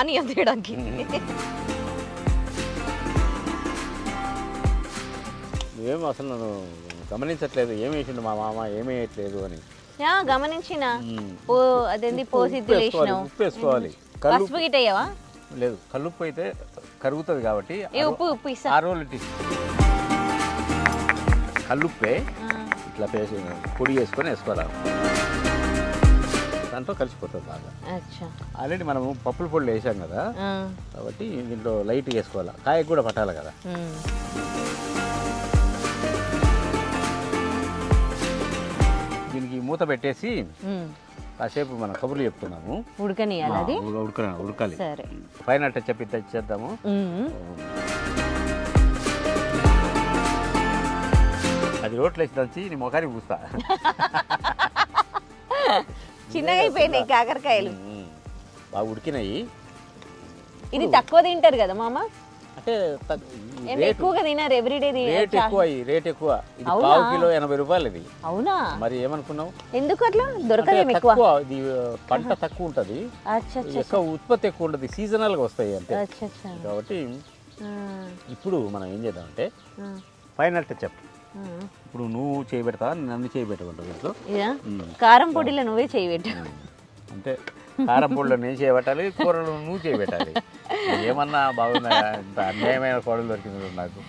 అని తీయడానికి ఏం అసలు నన్ను గమనించట్లేదు ఏం వేసిండు మా మామ ఏమి వేయట్లేదు అని గమనించిన అదేంది పోసిద్దు లేచినావు ఉప్పు వేసుకోవాలి పసుపు గిట్ట అయ్యావా లేదు కల్లుప్పు అయితే కరుగుతుంది కాబట్టి ఉప్పు ఉప్పు ఇస్తా 6 రోజులు కల్లుప్పే ఇట్లా పేసి పొడి వేసుకొని వేసుకోవాలి దాంట్లో కలిసిపోతుంది బాగా ఆల్రెడీ మనము పప్పుల పొడి వేసాం కదా కాబట్టి దీంట్లో లైట్గా వేసుకోవాలి కాయకు కూడా పట్టాలి కదా దీనికి మూత పెట్టేసి కాసేపు మనం కబుర్లు చెప్తున్నాము ఉడకాలి పైన చెప్పి తెచ్చేద్దాము అది రోట్లు వేసి దంచి నీ మొఖానికి పూస్తా చిన్నగా అయిపోయినాయి కాకరకాయలు బాగా ఉడికినాయి ఇది తక్కువ తింటారు కదా మామ అంటే ఎక్కువగా తినారు ఎవ్రీడే రేట్ ఎక్కువ రేట్ ఎక్కువ ఇది పావు కిలో 80 రూపాయలు ఇది అవునా మరి ఏమనుకున్నావు ఎందుకు అట్లా దొరకదేమో ఎక్కువ ఇది పంట తక్కువ ఉంటది ఎక్కువ ఉత్పత్తి ఎక్కువ ఉంటది సీజనల్ గా వస్తాయి అంతే కాబట్టి ఇప్పుడు మనం ఏం చేద్దామంటే ఫైనల్ టచ్ అప్ ఇప్పుడు నువ్వు చేయబెడతా నన్ను చేయబెట్టమంటావు ఇంట్లో కారం పొడిలో నువ్వే చేయబెట్టు అంటే కారం పొడిలో నేను చేయబెట్టాలి కూరలో నువ్వు చేయబెట్టాలి ఏమన్నా బాగుందా ఇంత అన్యాయమైన కోడలు దొరికింది నాకు